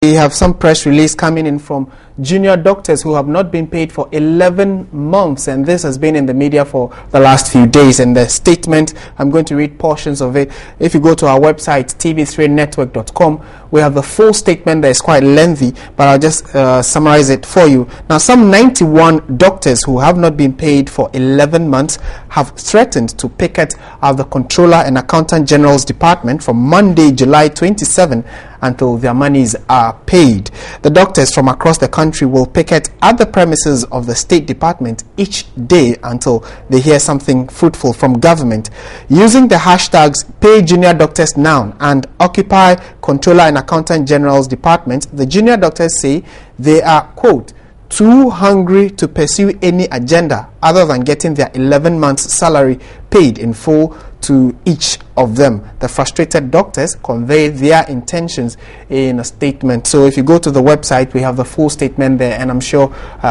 We have some press release coming in from junior doctors who have not been paid for 11 months, and this has been in the media for the last few days. And the statement, I'm going to read portions of it. If you go to our website, tv3network.com, we have the full statement that is quite lengthy, but I'll just summarize it for you. Now, some 91 doctors who have not been paid for 11 months have threatened to picket at the Controller and Accountant General's Department from Monday, July 27, until their monies are paid. The doctors from across the country will picket at the premises of the State Department each day until they hear something fruitful from government. Using the hashtags Pay Junior Doctors Now and Occupy Controller and Accountant General's Department, the junior doctors say they are, quote, too hungry to pursue any agenda other than getting their 11 months salary paid in full to each of them. The frustrated doctors conveyed their intentions in a statement. So if you go to the website, we have the full statement there, and I'm sure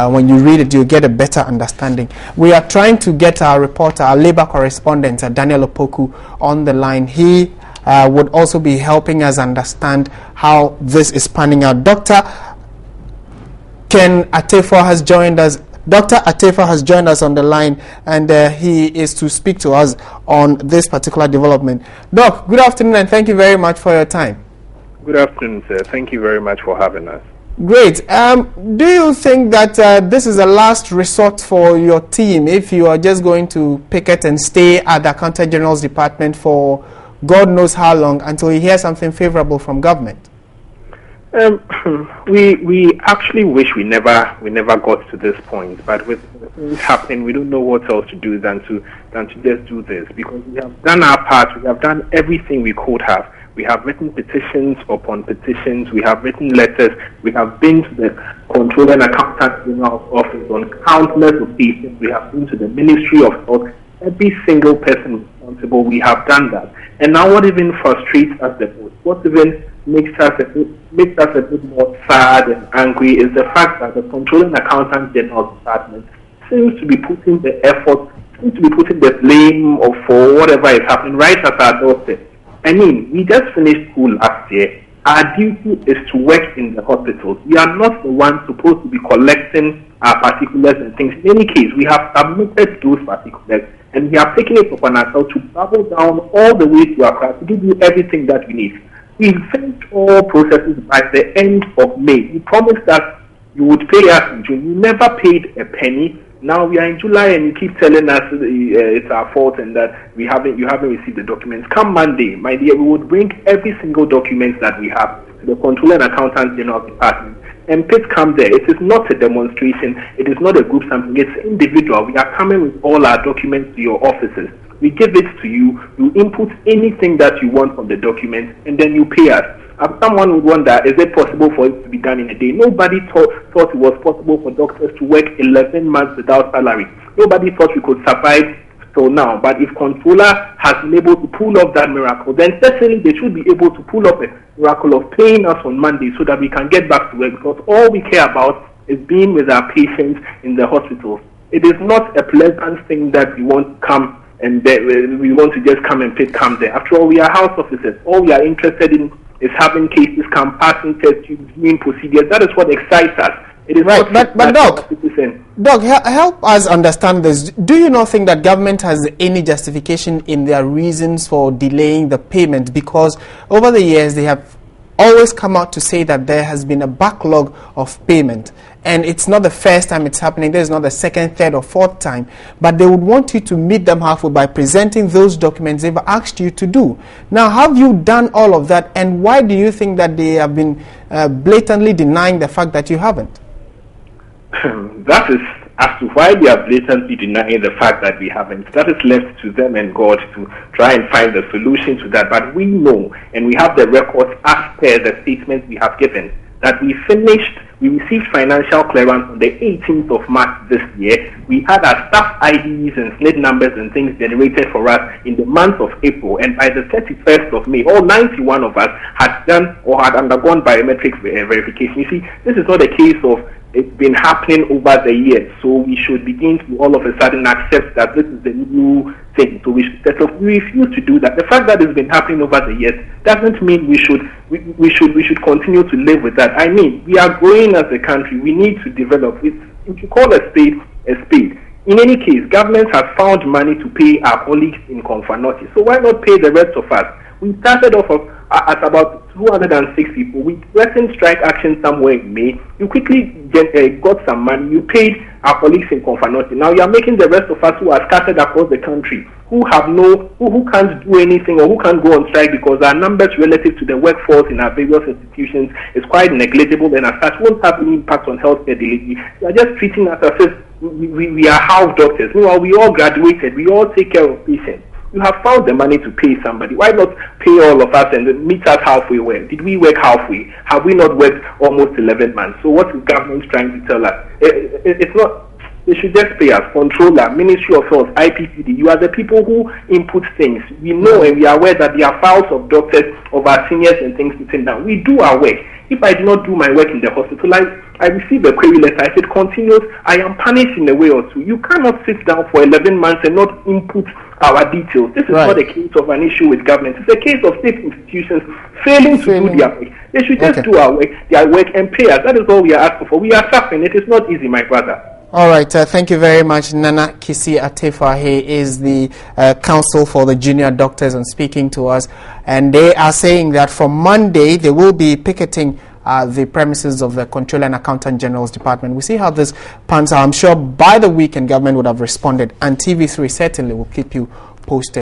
when you read it, you'll get a better understanding. We are trying to get our reporter, our labor correspondent, Daniel Opoku, on the line. He would also be helping us understand how this is panning out. Dr. Ken Atefo has joined us. Dr. Atefo has joined us on the line, and he is to speak to us on this particular development. Doc, good afternoon, and thank you very much for your time. Good afternoon, sir. Thank you very much for having us. Great. Do you think that this is a last resort for your team if you are just going to picket and stay at the Accountant General's Department for God knows how long until you hear something favorable from government? We actually wish we never got to this point, but with things happening, we don't know what else to do than to just do this, because we have done our part. We have done everything we could have. We have written petitions upon petitions. We have written letters. We have been to the Controller and Accountant General's office on countless occasions. We have been to the Ministry of Health. Every single person responsible, we have done that. And now, what even frustrates us the most, what even makes us a bit more sad and angry, is the fact that the Controller and Accountant General's Department seems to be putting the effort, seems to be putting the blame for whatever is happening right at our doorstep. I mean, we just finished school last year. Our duty is to work in the hospitals. We are not the ones supposed to be collecting our particulars and things. In any case, we have submitted those particulars, and we have taken it upon ourselves to travel down all the way to Accra to give you everything that we need. We finished all processes by the end of May. You promised that you would pay us in June. You never paid a penny. Now we are in July, and you keep telling us it's our fault and that you haven't received the documents. Come Monday, my dear, we would bring every single document that we have to the Controller and Accountant General Department. And please come there. It is not a demonstration. It is not a group something. It's individual. We are coming with all our documents to your offices. We give it to you. You input anything that you want from the document, and then you pay us. Someone would wonder, is it possible for it to be done in a day? Nobody thought it was possible for doctors to work 11 months without salary. Nobody thought we could survive till now. But if Controller has been able to pull off that miracle, then certainly they should be able to pull off a miracle of paying us on Monday so that we can get back to work, because all we care about is being with our patients in the hospitals. It is not a pleasant thing that we want to come and we want to just come and come there. After all, we are house officers. All we are interested in is having cases come, passing tests, doing procedures. That is what excites us. It is right, but Doc, help us understand this. Do you not think that government has any justification in their reasons for delaying the payment? Because over the years, they have always come out to say that there has been a backlog of payment. And it's not the first time it's happening. There's not the second, third, or fourth time. But they would want you to meet them halfway by presenting those documents they've asked you to do. Now, have you done all of that? And why do you think that they have been blatantly denying the fact that you haven't? That is, as to why they are blatantly denying the fact that we haven't, that is left to them and God to try and find the solution to that. But we know, and we have the records as per the statements we have given, that we received financial clearance on the 18th of March this year. we had our staff IDs and SNID numbers and things generated for us in the month of April, and by the 31st of May, all 91 of us had done or had undergone biometric verification. You see, this is not a case of it's been happening over the years, so we should begin to all of a sudden accept that this is the new thing. So we should settle. We refuse to do that. The fact that it's been happening over the years doesn't mean we should continue to live with that. I mean, we are growing as a country. We need to develop. If you call a spade a spade. In any case, government has found money to pay our colleagues in Konfanoti. So why not pay the rest of us? We started off at about 206 people. We threatened strike action somewhere in May. You quickly got some money. You paid our colleagues in Konfanoti. Now you are making the rest of us who are scattered across the country, who can't do anything or who can't go on strike because our numbers relative to the workforce in our various institutions is quite negligible and as such won't have any impact on healthcare delivery. They are just treating us as if we are house doctors. Meanwhile, we all graduated. We all take care of patients. You have found the money to pay somebody. Why not pay all of us and meet us halfway? Where did we work halfway? Have we not worked almost 11 months? So what is government trying to tell us? It's not. They should just pay us. Controller, Ministry of Health, IPCD. You are the people who input things. We know and we are aware that there are files of doctors, of our seniors and things written down. We do our work. If I do not do my work in the hospital, I receive a query letter. If it continues, I am punished in a way or two. You cannot sit down for 11 months and not input our details. This is not a case of an issue with government. It's a case of state institutions failing to do their work. They should just do their work and pay us. That is all we are asking for. We are suffering. It is not easy, my brother. All right, thank you very much. Nana Kisi Atefahe is the counsel for the junior doctors and speaking to us. And they are saying that from Monday, they will be picketing the premises of the Controller and Accountant General's Department. We see how this pans out. I'm sure by the weekend, government would have responded. And TV3 certainly will keep you posted.